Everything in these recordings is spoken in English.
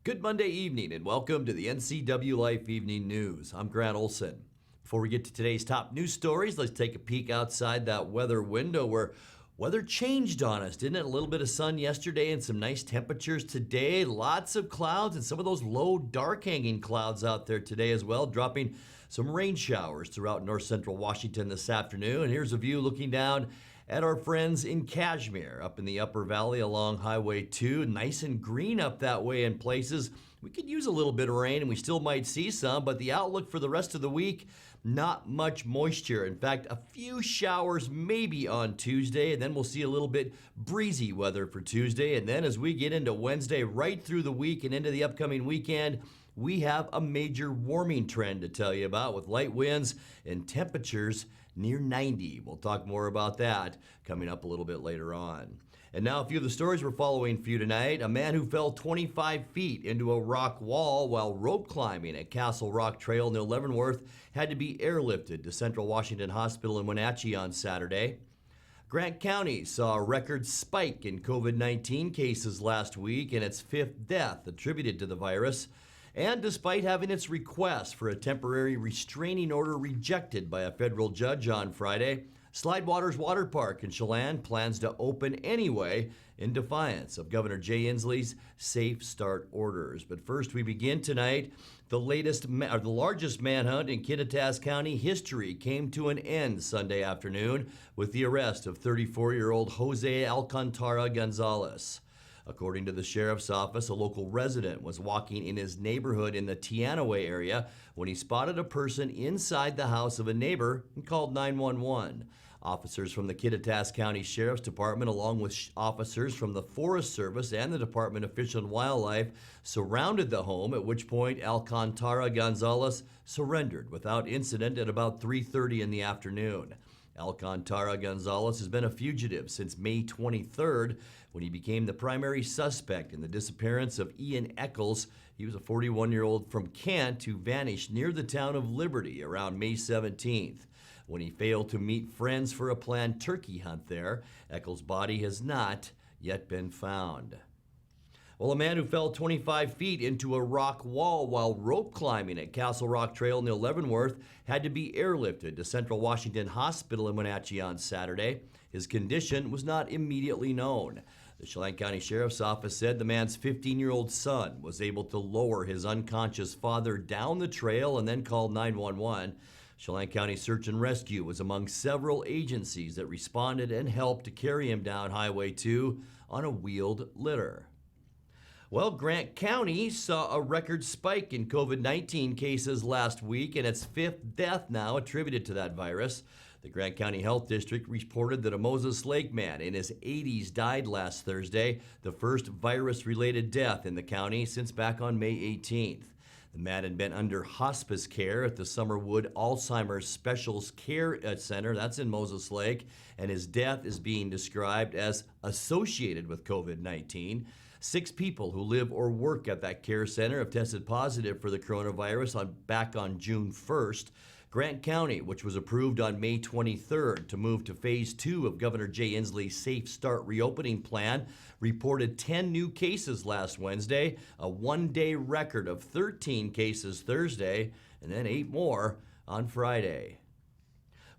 Good Monday evening and welcome to the NCWLIFE Evening News. I'm Grant Olson. Before we get to today's top news stories, let's take a peek outside that weather window where weather changed on us, didn't it? A little bit of sun yesterday and some nice temperatures today. Lots of clouds and some of those low, dark hanging clouds out there today as well, dropping some rain showers throughout north central Washington this afternoon. And here's a view looking down at our friends in Cashmere, up in the upper valley along Highway 2. Nice and green up that way in places. We could use a little bit of rain and we still might see some, but the outlook for the rest of the week, not much moisture. In fact, a few showers maybe on Tuesday, and then we'll see a little bit breezy weather for Tuesday. And then as we get into Wednesday, right through the week and into the upcoming weekend, we have a major warming trend to tell you about with light winds and temperatures near 90. We'll talk more about that coming up a little bit later on. And now a few of the stories we're following for you tonight. A man who fell 25 feet into a rock wall while rope climbing at Castle Rock Trail near Leavenworth had to be airlifted to Central Washington Hospital in Wenatchee on Saturday. Grant County saw a record spike in COVID-19 cases last week and its fifth death attributed to the virus. And despite having its request for a temporary restraining order rejected by a federal judge on Friday, Slidewaters Water Park in Chelan plans to open anyway in defiance of Governor Jay Inslee's Safe Start orders. But first, we begin tonight. The largest manhunt in Kittitas County history came to an end Sunday afternoon with the arrest of 34-year-old Jose Alcantara Gonzalez. According to the sheriff's office, a local resident was walking in his neighborhood in the Teanaway area when he spotted a person inside the house of a neighbor and called 911. Officers from the Kittitas County Sheriff's Department, along with officers from the Forest Service and the Department of Fish and Wildlife, surrounded the home, at which point Alcantara Gonzalez surrendered without incident at about 3:30 in the afternoon. Alcantara Gonzalez has been a fugitive since May 23rd when he became the primary suspect in the disappearance of Ian Eccles. He was a 41-year-old from Kent who vanished near the town of Liberty around May 17th. When he failed to meet friends for a planned turkey hunt there, Eccles' body has not yet been found. Well, a man who fell 25 feet into a rock wall while rope climbing at Castle Rock Trail near Leavenworth had to be airlifted to Central Washington Hospital in Wenatchee on Saturday. His condition was not immediately known. The Chelan County Sheriff's Office said the man's 15-year-old son was able to lower his unconscious father down the trail and then called 911. Chelan County Search and Rescue was among several agencies that responded and helped to carry him down Highway 2 on a wheeled litter. Well, Grant County saw a record spike in COVID-19 cases last week and its fifth death now attributed to that virus. The Grant County Health District reported that a Moses Lake man in his 80s died last Thursday, the first virus-related death in the county since back on May 18th. The man had been under hospice care at the Summerwood Alzheimer's Specials Care Center, that's in Moses Lake, and his death is being described as associated with COVID-19. 6 people who live or work at that care center have tested positive for the coronavirus back on June 1st. Grant County, which was approved on May 23rd to move to Phase 2 of Governor Jay Inslee's Safe Start reopening plan, reported 10 new cases last Wednesday, a one-day record of 13 cases Thursday, and then 8 more on Friday.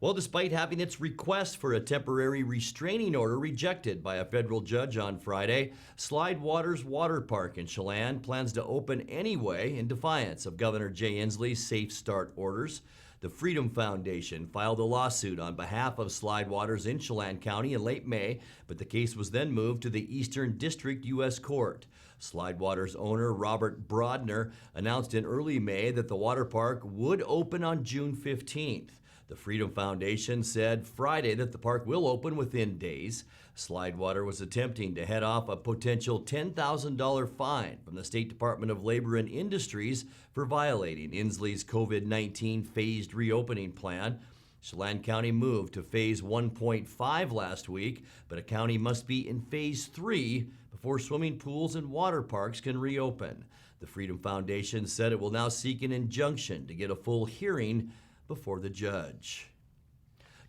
Well, despite having its request for a temporary restraining order rejected by a federal judge on Friday, Slidewaters Water Park in Chelan plans to open anyway in defiance of Governor Jay Inslee's Safe Start orders. The Freedom Foundation filed a lawsuit on behalf of Slidewaters in Chelan County in late May, but the case was then moved to the Eastern District U.S. Court. Slidewaters owner Robert Brodner announced in early May that the water park would open on June 15th. The Freedom Foundation said Friday that the park will open within days. Slidewater was attempting to head off a potential $10,000 fine from the State Department of Labor and Industries for violating Inslee's COVID-19 phased reopening plan. Chelan County moved to Phase 1.5 last week, but a county must be in Phase 3 before swimming pools and water parks can reopen. The Freedom Foundation said it will now seek an injunction to get a full hearing before the judge.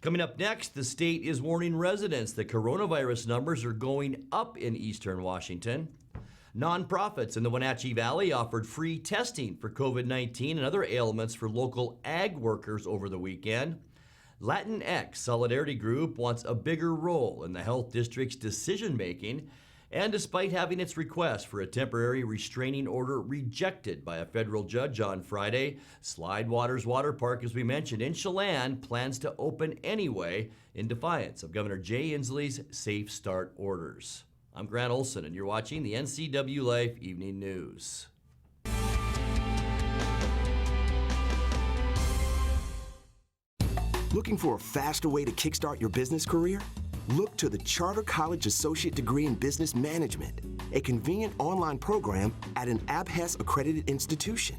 Coming up next, the state is warning residents that coronavirus numbers are going up in eastern Washington. Nonprofits in the Wenatchee Valley offered free testing for COVID-19 and other ailments for local ag workers over the weekend. Latinx Solidarity Group wants a bigger role in the health district's decision-making, and despite having its request for a temporary restraining order rejected by a federal judge on Friday, Slide Waters Water Park, as we mentioned, in Chelan, plans to open anyway in defiance of Governor Jay Inslee's Safe Start orders. I'm Grant Olson, and you're watching the NCWLIFE Evening News. Looking for a faster way to kickstart your business career? Look to the Charter College Associate Degree in Business Management, a convenient online program at an ABHES-accredited institution.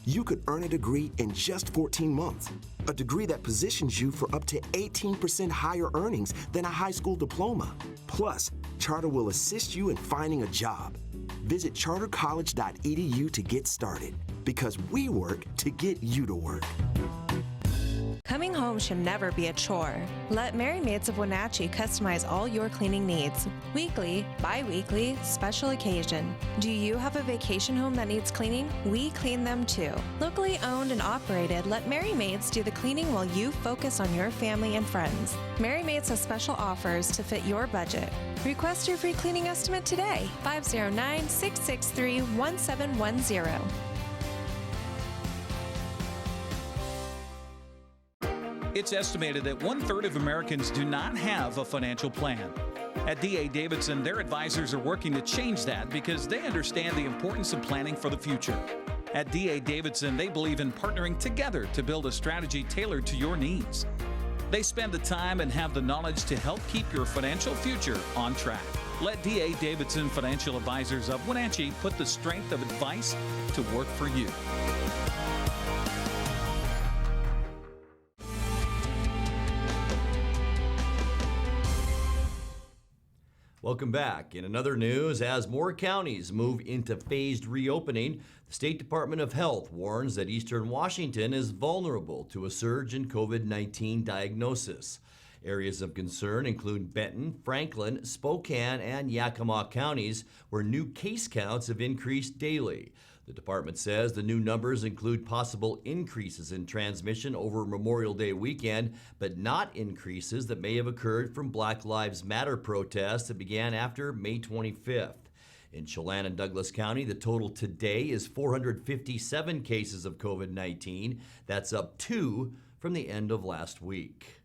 You could earn a degree in just 14 months, a degree that positions you for up to 18% higher earnings than a high school diploma. Plus, Charter will assist you in finding a job. Visit chartercollege.edu to get started, because we work to get you to work. Coming home should never be a chore. Let Merry Maids of Wenatchee customize all your cleaning needs. Weekly, bi-weekly, special occasion. Do you have a vacation home that needs cleaning? We clean them too. Locally owned and operated, let Merry Maids do the cleaning while you focus on your family and friends. Merry Maids has special offers to fit your budget. Request your free cleaning estimate today. 509-663-1710. It's estimated that 1/3 of Americans do not have a financial plan. At D.A. Davidson, their advisors are working to change that because they understand the importance of planning for the future. At D.A. Davidson, they believe in partnering together to build a strategy tailored to your needs. They spend the time and have the knowledge to help keep your financial future on track. Let D.A. Davidson Financial Advisors of Wenatchee put the strength of advice to work for you. Welcome back. In another news, as more counties move into phased reopening, the State Department of Health warns that Eastern Washington is vulnerable to a surge in COVID-19 diagnosis. Areas of concern include Benton, Franklin, Spokane, and Yakima counties, where new case counts have increased daily. The department says the new numbers include possible increases in transmission over Memorial Day weekend, but not increases that may have occurred from Black Lives Matter protests that began after May 25th. In Chelan and Douglas County, the total today is 457 cases of COVID-19. That's up 2 from the end of last week.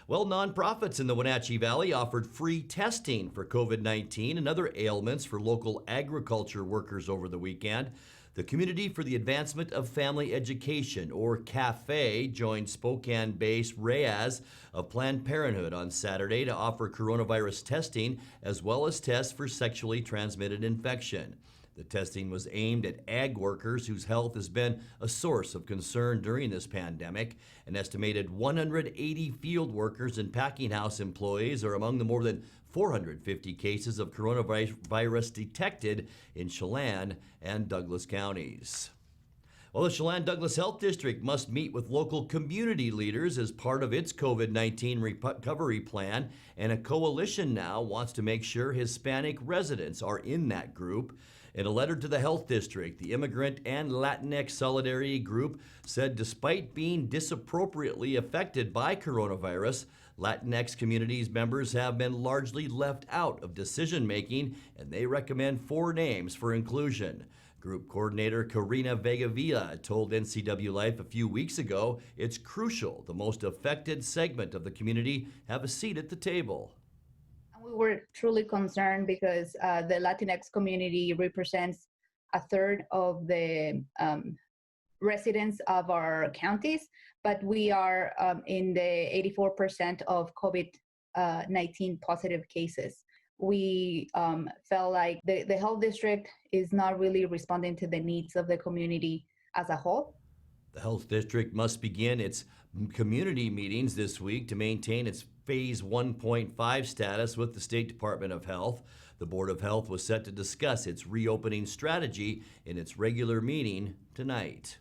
Well, nonprofits in the Wenatchee Valley offered free testing for COVID-19 and other ailments for local agriculture workers over the weekend. The Community for the Advancement of Family Education, or CAFE, joined Spokane-based Reyes of Planned Parenthood on Saturday to offer coronavirus testing as well as tests for sexually transmitted infection. The testing was aimed at ag workers whose health has been a source of concern during this pandemic. An estimated 180 field workers and packing house employees are among the more than 450 cases of coronavirus detected in Chelan and Douglas counties. Well, the Chelan-Douglas Health District must meet with local community leaders as part of its COVID-19 recovery plan, and a coalition now wants to make sure Hispanic residents are in that group. In a letter to the health district, the Immigrant and Latinx Solidarity Group said despite being disappropriately affected by coronavirus, Latinx communities members have been largely left out of decision-making, and they recommend 4 names for inclusion. Group coordinator Karina Vega-Villa told NCWLIFE a few weeks ago it's crucial the most affected segment of the community have a seat at the table. We were truly concerned because the Latinx community represents 1/3 of the residents of our counties, but we are in the 84% of COVID-19 positive cases. We felt like the health district is not really responding to the needs of the community as a whole. The health district must begin its community meetings this week to maintain its Phase 1.5 status with the State Department of Health. The Board of Health was set to discuss its reopening strategy in its regular meeting tonight.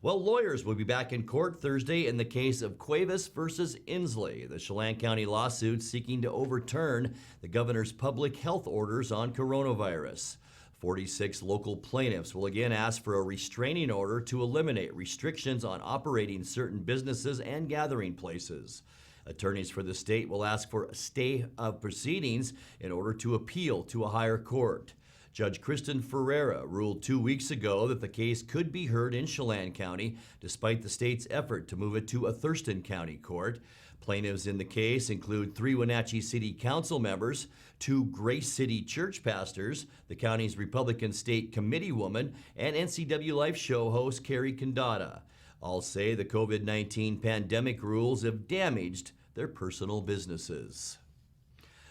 Well, lawyers will be back in court Thursday in the case of Cuevas versus Inslee, the Chelan County lawsuit seeking to overturn the governor's public health orders on coronavirus. 46 local plaintiffs will again ask for a restraining order to eliminate restrictions on operating certain businesses and gathering places. Attorneys for the state will ask for a stay of proceedings in order to appeal to a higher court. Judge Kristen Ferreira ruled 2 weeks ago that the case could be heard in Chelan County, despite the state's effort to move it to a Thurston County court. Plaintiffs in the case include 3 Wenatchee City Council members, 2 Grace City church pastors, the county's Republican State Committee woman, and NCWLIFE show host Carrie Condata. All say the COVID-19 pandemic rules have damaged their personal businesses.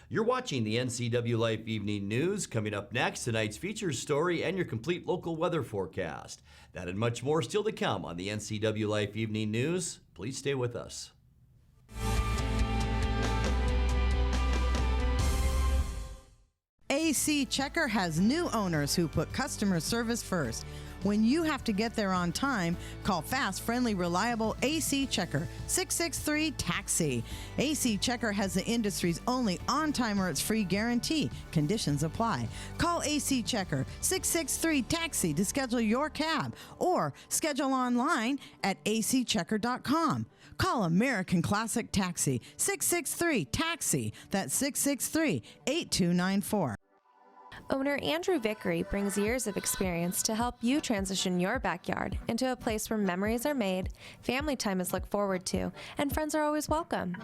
You're watching the NCWLIFE Evening News. Coming up next, tonight's features story and your complete local weather forecast. That and much more still to come on the NCWLIFE Evening News. Please stay with us. AC Checker has new owners who put customer service first. When you have to get there on time, call fast, friendly, reliable AC Checker, 663-TAXI. AC Checker has the industry's only on-time or it's free guarantee. Conditions apply. Call AC Checker, 663-TAXI to schedule your cab or schedule online at acchecker.com. Call American Classic Taxi, 663-TAXI. That's 663-8294. Owner Andrew Vickery brings years of experience to help you transition your backyard into a place where memories are made, family time is looked forward to, and friends are always welcome.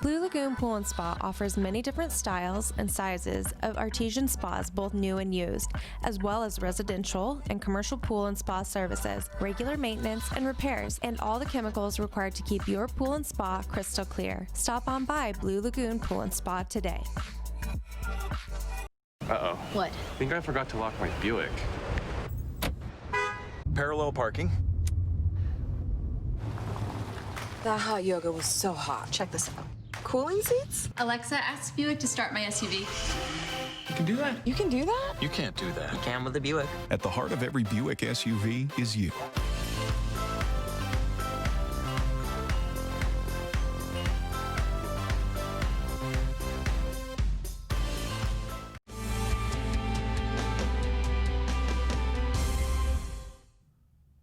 Blue Lagoon Pool and Spa offers many different styles and sizes of artesian spas, both new and used, as well as residential and commercial pool and spa services, regular maintenance and repairs, and all the chemicals required to keep your pool and spa crystal clear. Stop on by Blue Lagoon Pool and Spa today. Uh-oh. What? I think I forgot to lock my Buick. Parallel parking. That hot yoga was so hot. Check this out. Cooling seats? Alexa, ask Buick to start my SUV. You can do that. You can do that? You can't do that. You can with the Buick. At the heart of every Buick SUV is you.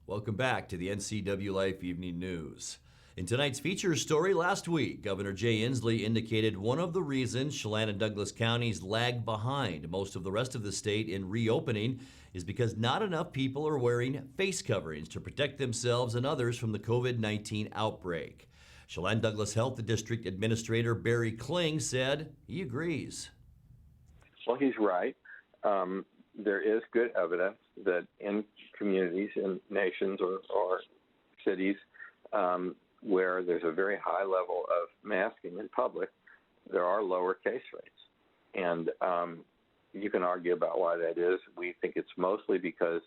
Welcome back to the NCWLIFE Evening News. In tonight's feature story, last week, Governor Jay Inslee indicated one of the reasons Chelan and Douglas counties lag behind most of the rest of the state in reopening is because not enough people are wearing face coverings to protect themselves and others from the COVID-19 outbreak. Chelan Douglas Health District Administrator Barry Kling said he agrees. Well, he's right. There is good evidence that in communities, in nations or cities where there's a very high level of masking in public, there are lower case rates. And you can argue about why that is. We think it's mostly because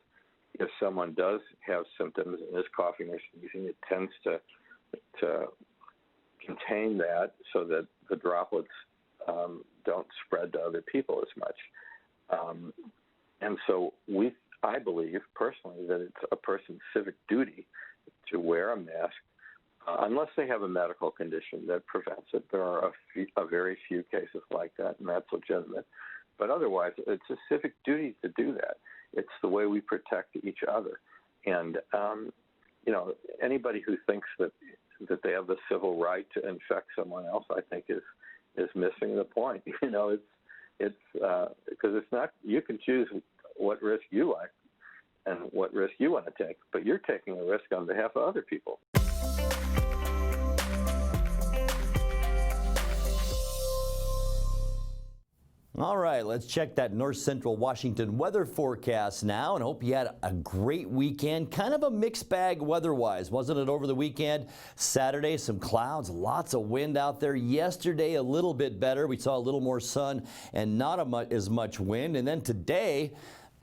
if someone does have symptoms and is coughing or sneezing, it tends to contain that so that the droplets don't spread to other people as much. And so I believe personally that it's a person's civic duty to wear a mask unless they have a medical condition that prevents it. There are a very few cases like that, and that's legitimate. But otherwise, it's a civic duty to do that. It's the way we protect each other. And, anybody who thinks that they have the civil right to infect someone else, I think is missing the point. It's because it's not, you can choose what risk you like and what risk you want to take, but you're taking a risk on behalf of other people. All right, let's check that north central Washington weather forecast now and hope you had a great weekend. Kind of a mixed bag weather-wise, wasn't it, over the weekend? Saturday, some clouds, lots of wind out there. Yesterday, a little bit better. We saw a little more sun and not as much wind. And then today,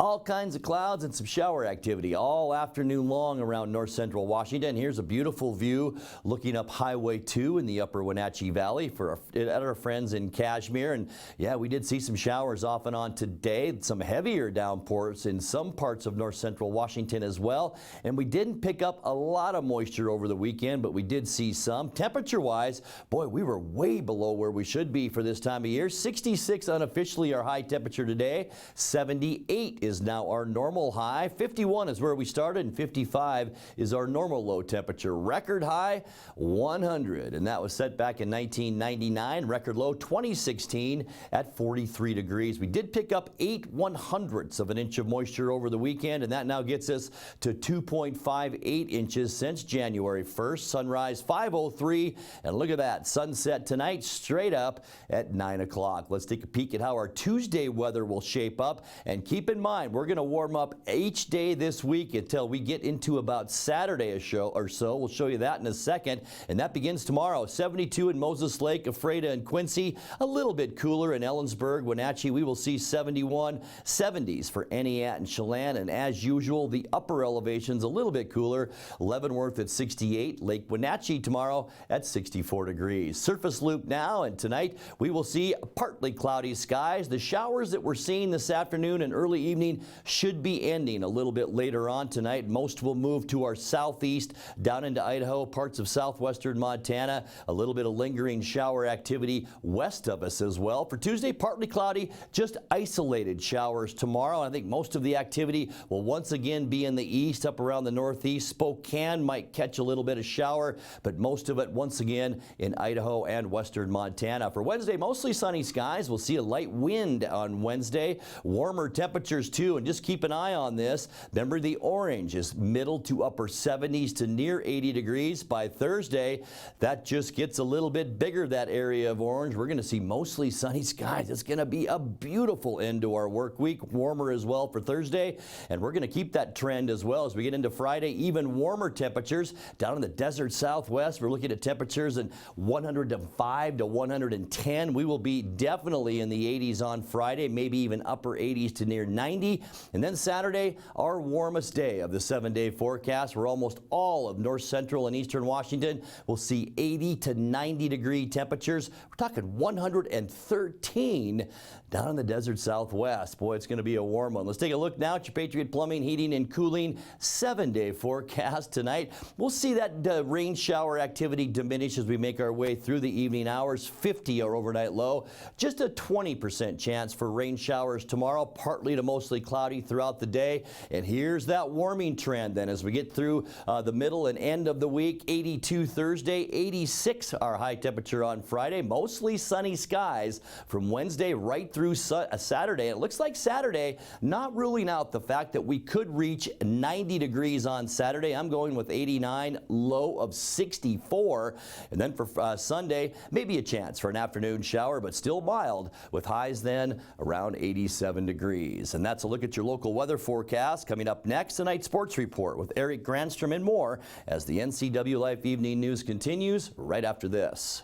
All kinds of clouds and some shower activity all afternoon long around north central Washington. Here's a beautiful view looking up Highway 2 in the upper Wenatchee Valley at our friends in Kashmir. And yeah, we did see some showers off and on today, some heavier downpours in some parts of north central Washington as well. And we didn't pick up a lot of moisture over the weekend, but we did see some. Temperature-wise, boy, we were way below where we should be for this time of year. 66 unofficially our high temperature today. 78 is now our normal high. 51 is where we started, and 55 is our normal low temperature. Record high 100, and that was set back in 1999. Record low 2016 at 43 degrees. We did pick up 8/100ths of an inch of moisture over the weekend, and that now gets us to 2.58 inches since January 1st. Sunrise 5:03, and look at that, sunset tonight straight up at 9 o'clock. Let's take a peek at how our Tuesday weather will shape up, and keep in mind we're going to warm up each day this week until we get into about Saturday or so. We'll show you that in a second, and that begins tomorrow. 72 in Moses Lake, Ephrata, and Quincy. A little bit cooler in Ellensburg, Wenatchee. We will see 71, 70s for Eniat and Chelan, and as usual, the upper elevations a little bit cooler. Leavenworth at 68, Lake Wenatchee tomorrow at 64 degrees. Surface loop now, and tonight we will see partly cloudy skies. The showers that we're seeing this afternoon and early evening should be ending a little bit later on tonight. Most will move to our southeast, down into Idaho, parts of southwestern Montana. A little bit of lingering shower activity west of us as well. For Tuesday, partly cloudy, just isolated showers tomorrow. I think most of the activity will once again be in the east, up around the northeast. Spokane might catch a little bit of shower, but most of it once again in Idaho and western Montana. For Wednesday, mostly sunny skies. We'll see a light wind on Wednesday. Warmer temperatures too, and just keep an eye on this. Remember, the orange is middle to upper 70s to near 80 degrees. By Thursday, that just gets a little bit bigger, that area of orange. We're going to see mostly sunny skies. It's going to be a beautiful end to our work week. Warmer as well for Thursday, and we're going to keep that trend as well as we get into Friday. Even warmer temperatures down in the desert southwest. We're looking at temperatures in 105 to 110. We will be definitely in the 80s on Friday, maybe even upper 80s to near 90. And then Saturday, our warmest day of the 7-day forecast, where almost all of north central and eastern Washington will see 80 to 90 degree temperatures. We're talking 113 down in the desert southwest. Boy, it's going to be a warm one. Let's take a look now at your Patriot Plumbing, Heating, and Cooling 7-day forecast tonight. We'll see that rain shower activity diminish as we make our way through the evening hours. 50 our overnight low. Just a 20% chance for rain showers tomorrow, partly to mostly cloudy throughout the day. And here's that warming trend then as we get through the middle and end of the week. 82 Thursday, 86 our high temperature on Friday. Mostly sunny skies from Wednesday right through Saturday. It looks like Saturday, not ruling out the fact that we could reach 90 degrees on Saturday. I'm going with 89, low of 64. And then for Sunday, maybe a chance for an afternoon shower, but still mild with highs then around 87 degrees. And that's a look at your local weather forecast. Coming up next, tonight's sports report with Eric Granstrom and more as the NCWLIFE Evening News continues right after this.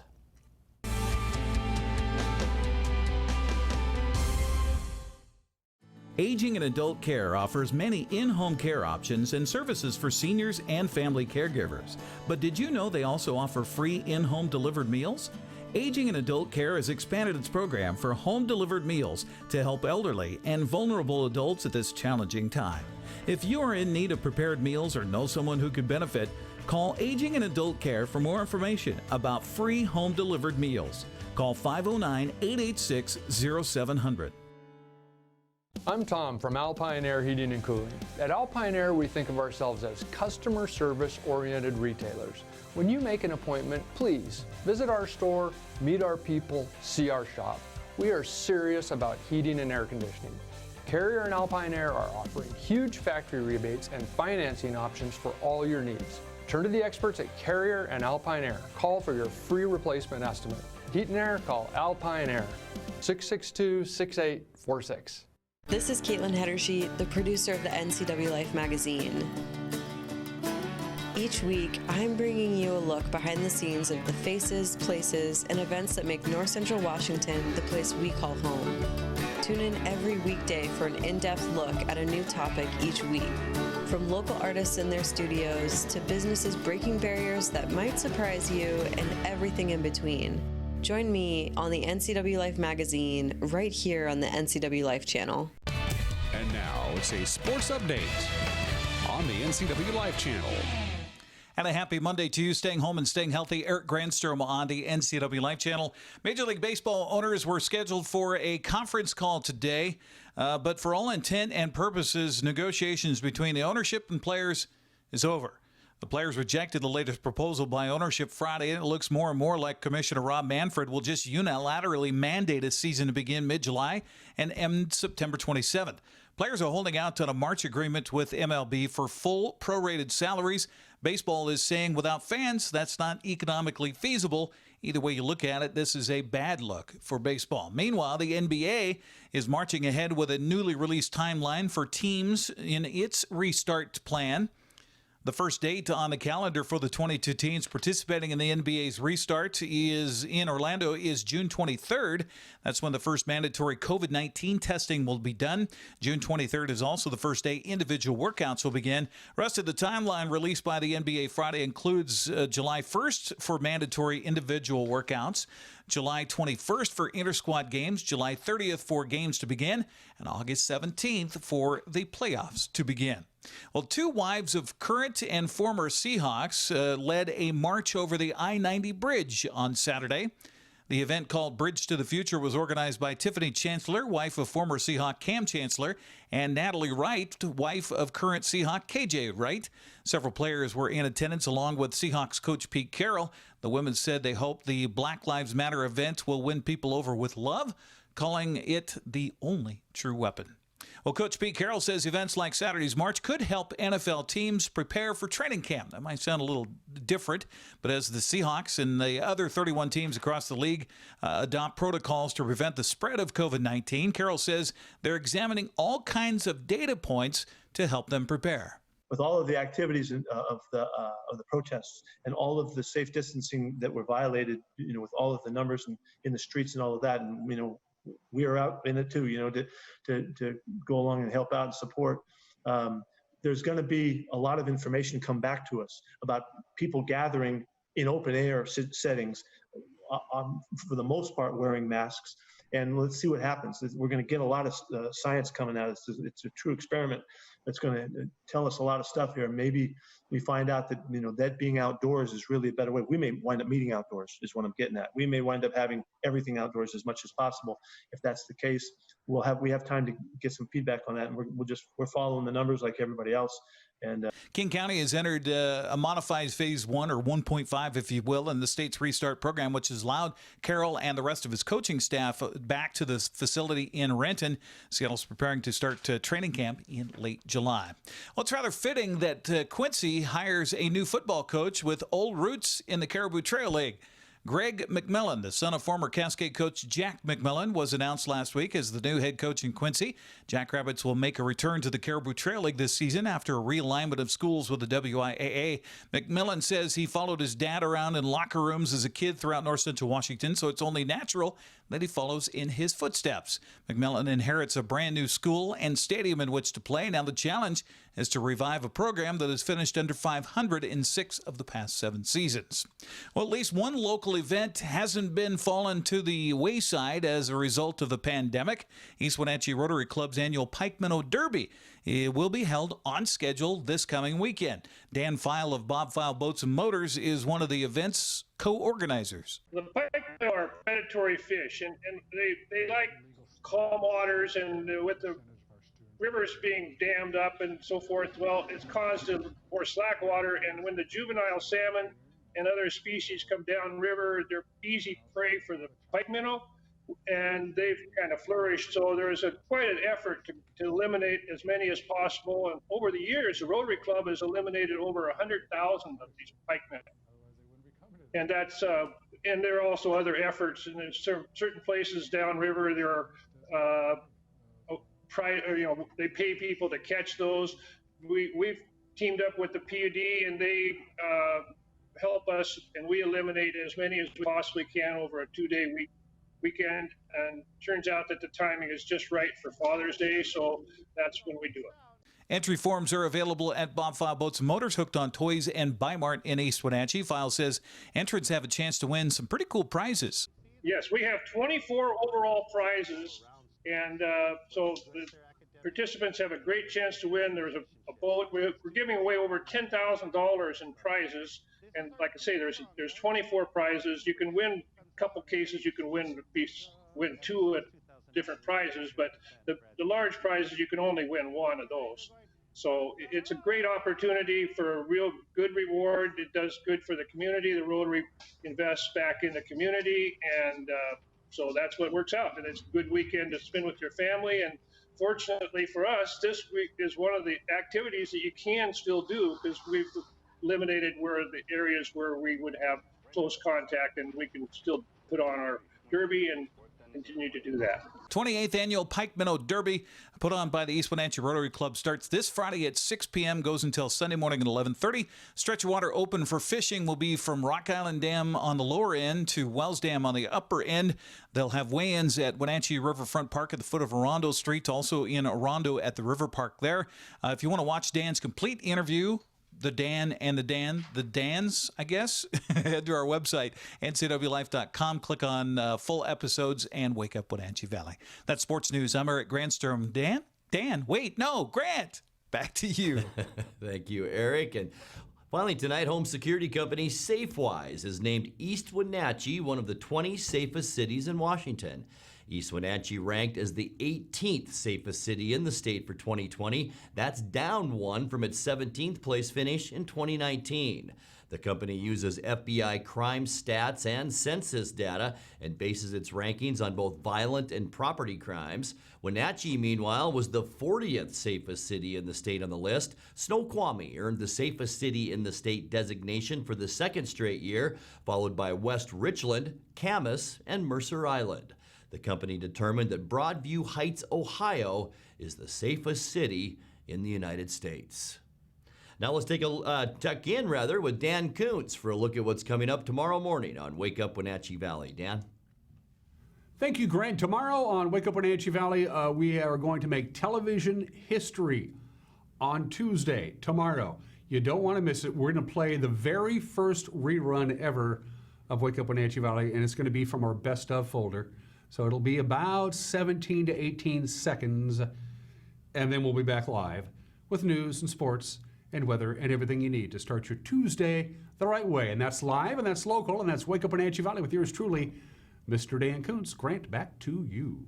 Aging and Adult Care offers many in-home care options and services for seniors and family caregivers. But did you know they also offer free in-home delivered meals? Aging and Adult Care has expanded its program for home-delivered meals to help elderly and vulnerable adults at this challenging time. If you are in need of prepared meals or know someone who could benefit, call Aging and Adult Care for more information about free home-delivered meals. Call 509-886-0700. I'm Tom from Alpine Air Heating and Cooling. At Alpine Air, we think of ourselves as customer service-oriented retailers. When you make an appointment, please visit our store, meet our people, see our shop. We are serious about heating and air conditioning. Carrier and Alpine Air are offering huge factory rebates and financing options for all your needs. Turn to the experts at Carrier and Alpine Air. Call for your free replacement estimate. Heat and air, call Alpine Air, 662-6846. This is Caitlin Hedersheet, the producer of the NCWLIFE magazine. Each week, I'm bringing you a look behind the scenes of the faces, places, and events that make North Central Washington the place we call home. Tune in every weekday for an in-depth look at a new topic each week. From local artists in their studios to businesses breaking barriers that might surprise you and everything in between. Join me on the NCWLIFE magazine right here on the NCWLIFE channel. And now it's a sports update on the NCWLIFE channel. And a happy Monday to you, staying home and staying healthy. Eric Granstrom on the NCWLIFE channel. Major League Baseball owners were scheduled for a conference call today, but for all intent and purposes, negotiations between the ownership and players is over. The players rejected the latest proposal by ownership Friday, and it looks more and more like Commissioner Rob Manfred will just unilaterally mandate a season to begin mid-July and end September 27th. Players are holding out on a March agreement with MLB for full prorated salaries. Baseball is saying without fans, that's not economically feasible. Either way you look at it, this is a bad look for baseball. Meanwhile, the NBA is marching ahead with a newly released timeline for teams in its restart plan. The first date on the calendar for the 22 teams participating in the NBA's restart is in Orlando is June 23rd. That's when the first mandatory COVID-19 testing will be done. June 23rd is also the first day individual workouts will begin. Rest of the timeline released by the NBA Friday includes July 1st for mandatory individual workouts, July 21st for inter-squad games, July 30th for games to begin, and August 17th for the playoffs to begin. Well, two wives of current and former Seahawks led a march over the I-90 bridge on Saturday. The event, called Bridge to the Future, was organized by Tiffany Chancellor, wife of former Seahawk Cam Chancellor, and Natalie Wright, wife of current Seahawk KJ Wright. Several players were in attendance, along with Seahawks coach Pete Carroll. The women said they hope the Black Lives Matter event will win people over with love, calling it the only true weapon. Well, Coach Pete Carroll says events like Saturday's march could help NFL teams prepare for training camp. That might sound a little different, but as the Seahawks and the other 31 teams across the league adopt protocols to prevent the spread of COVID-19, Carroll says they're examining all kinds of data points to help them prepare. With all of the activities of the protests and all of the safe distancing that were violated, with all of the numbers in the streets and all of that, and we are out in it too, to go along and help out and support. There's going to be a lot of information come back to us about people gathering in open air settings, for the most part wearing masks. And let's see what happens. We're going to get a lot of science coming out. It's a true experiment that's going to tell us a lot of stuff here. Maybe we find out that, that being outdoors is really a better way. We may wind up meeting outdoors is what I'm getting at. We may wind up having everything outdoors as much as possible. If that's the case, we have time to get some feedback on that. And we're following the numbers like everybody else. And King County has entered a modified phase 1 or 1.5, if you will, in the state's restart program, which has allowed Carroll and the rest of his coaching staff back to the facility in Renton. Seattle's preparing to start training camp in late July. Well, it's rather fitting that Quincy hires a new football coach with old roots in the Caribou Trail League. Greg McMillan, the son of former Cascade coach Jack McMillan, was announced last week as the new head coach in Quincy. Jackrabbits will make a return to the Caribou Trail League this season after a realignment of schools with the WIAA. McMillan says he followed his dad around in locker rooms as a kid throughout north central Washington, so it's only natural that he follows in his footsteps. McMillan inherits a brand new school and stadium in which to play. Now the challenge is to revive a program that has finished under 500 in 6 of the past 7 seasons. Well, at least one local event hasn't been fallen to the wayside as a result of the pandemic. East Wenatchee Rotary Club's annual Pike Minnow Derby. It will be held on schedule this coming weekend. Dan File of Bob File Boats and Motors is one of the event's co-organizers. The pike minnow are predatory fish, and they like calm waters, and with the rivers being dammed up and so forth, well, it's caused more slack water, and when the juvenile salmon and other species come down river, they're easy prey for the pike minnow, and they've kind of flourished. So there's quite an effort to eliminate as many as possible, and over the years, the Rotary Club has eliminated over 100,000 of these pike minnow. And that's and there are also other efforts, and in certain places downriver there are they pay people to catch those. We've teamed up with the PUD, and they help us, and we eliminate as many as we possibly can over a 2-day week. weekend, and turns out that the timing is just right for Father's Day, so that's when we do it. Entry forms are available at Bob File Boats and Motors, Hooked on Toys, and Bi-Mart in East Wenatchee. File says entrants have a chance to win some pretty cool prizes. Yes, we have 24 overall prizes, and so the participants have a great chance to win. There's a boat. We're giving away over $10,000 in prizes, and like I say, there's 24 prizes. You can win a couple cases. You can win two at different prizes, but the large prizes you can only win one of those. So it's a great opportunity for a real good reward. It does good for the community. The Rotary invests back in the community, and so that's what works out. And it's a good weekend to spend with your family. And fortunately for us, this week is one of the activities that you can still do, because we've eliminated where the areas where we would have close contact, and we can still put on our derby and continue to do that. 28th Annual Pike Minnow Derby, put on by the East Wenatchee Rotary Club, starts this Friday at 6 p.m., goes until Sunday morning at 11:30. Stretch of water open for fishing will be from Rock Island Dam on the lower end to Wells Dam on the upper end. They'll have weigh-ins at Wenatchee Riverfront Park at the foot of Orondo Street, also in Orondo at the River Park there. If you want to watch Dan's complete interview, the Dans, I guess, head to our website, ncwlife.com, click on full episodes, and wake up Wenatchee Valley. That's sports news. I'm Eric Granstrom. Grant, back to you. Thank you, Eric. And finally tonight, home security company Safewise has named East Wenatchee one of the 20 safest cities in Washington. East Wenatchee ranked as the 18th safest city in the state for 2020. That's down one from its 17th place finish in 2019. The company uses FBI crime stats and census data and bases its rankings on both violent and property crimes. Wenatchee, meanwhile, was the 40th safest city in the state on the list. Snoqualmie earned the safest city in the state designation for the second straight year, followed by West Richland, Camas, and Mercer Island. The company determined that Broadview Heights, Ohio, is the safest city in the United States. Now let's take a check in with Dan Kuntz for a look at what's coming up tomorrow morning on Wake Up Wenatchee Valley. Dan? Thank you, Grant. Tomorrow on Wake Up Wenatchee Valley, we are going to make television history on Tuesday, tomorrow. You don't want to miss it. We're going to play the very first rerun ever of Wake Up Wenatchee Valley, and it's going to be from our best of folder. So it'll be about 17 to 18 seconds, and then we'll be back live with news and sports and weather and everything you need to start your Tuesday the right way. And that's live, and that's local, and that's Wake Up Wenatchee Valley with yours truly, Mr. Dan Kuntz. Grant, back to you.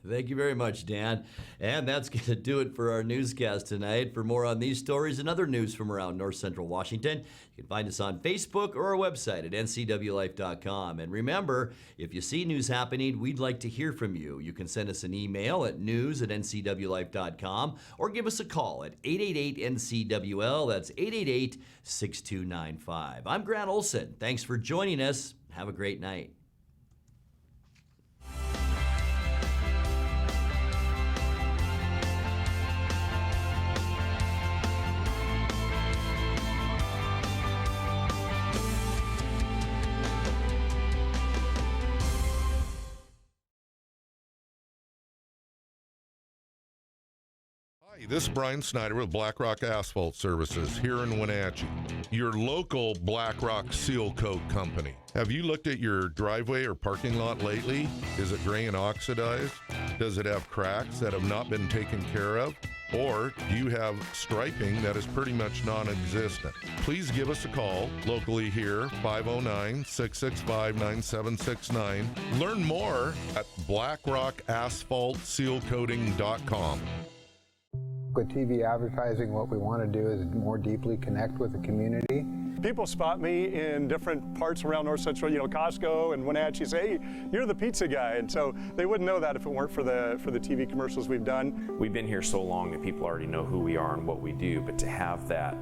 Thank you very much, Dan. And that's going to do it for our newscast tonight. For more on these stories and other news from around North Central Washington, you can find us on Facebook or our website at ncwlife.com. And remember, if you see news happening, we'd like to hear from you. You can send us an email at news@ncwlife.com or give us a call at 888-NCWL. That's 888-6295. I'm Grant Olson. Thanks for joining us. Have a great night. Hi, this is Brian Snyder with Black Rock Asphalt Services here in Wenatchee, your local Black Rock seal coat company. Have you looked at your driveway or parking lot lately? Is it gray and oxidized? Does it have cracks that have not been taken care of? Or do you have striping that is pretty much non-existent? Please give us a call locally here, 509-665-9769. Learn more at blackrockasphaltsealcoating.com. With TV advertising, what we want to do is more deeply connect with the community. People spot me in different parts around North Central, Costco and Wenatchee, say, hey, you're the pizza guy. And so they wouldn't know that if it weren't for the TV commercials we've done. We've been here so long that people already know who we are and what we do, but to have that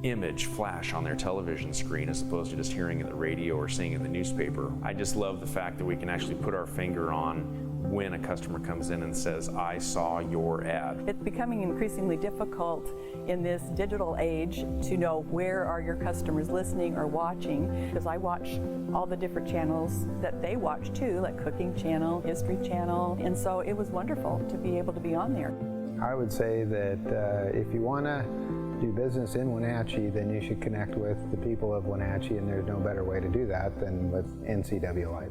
image flash on their television screen as opposed to just hearing it in the radio or seeing it in the newspaper, I just love the fact that we can actually put our finger on when a customer comes in and says, I saw your ad. It's becoming increasingly difficult in this digital age to know where are your customers listening or watching, because I watch all the different channels that they watch too, like Cooking Channel, History Channel, and so it was wonderful to be able to be on there. I would say that if you want to do business in Wenatchee, then you should connect with the people of Wenatchee, and there's no better way to do that than with NCWLIFE.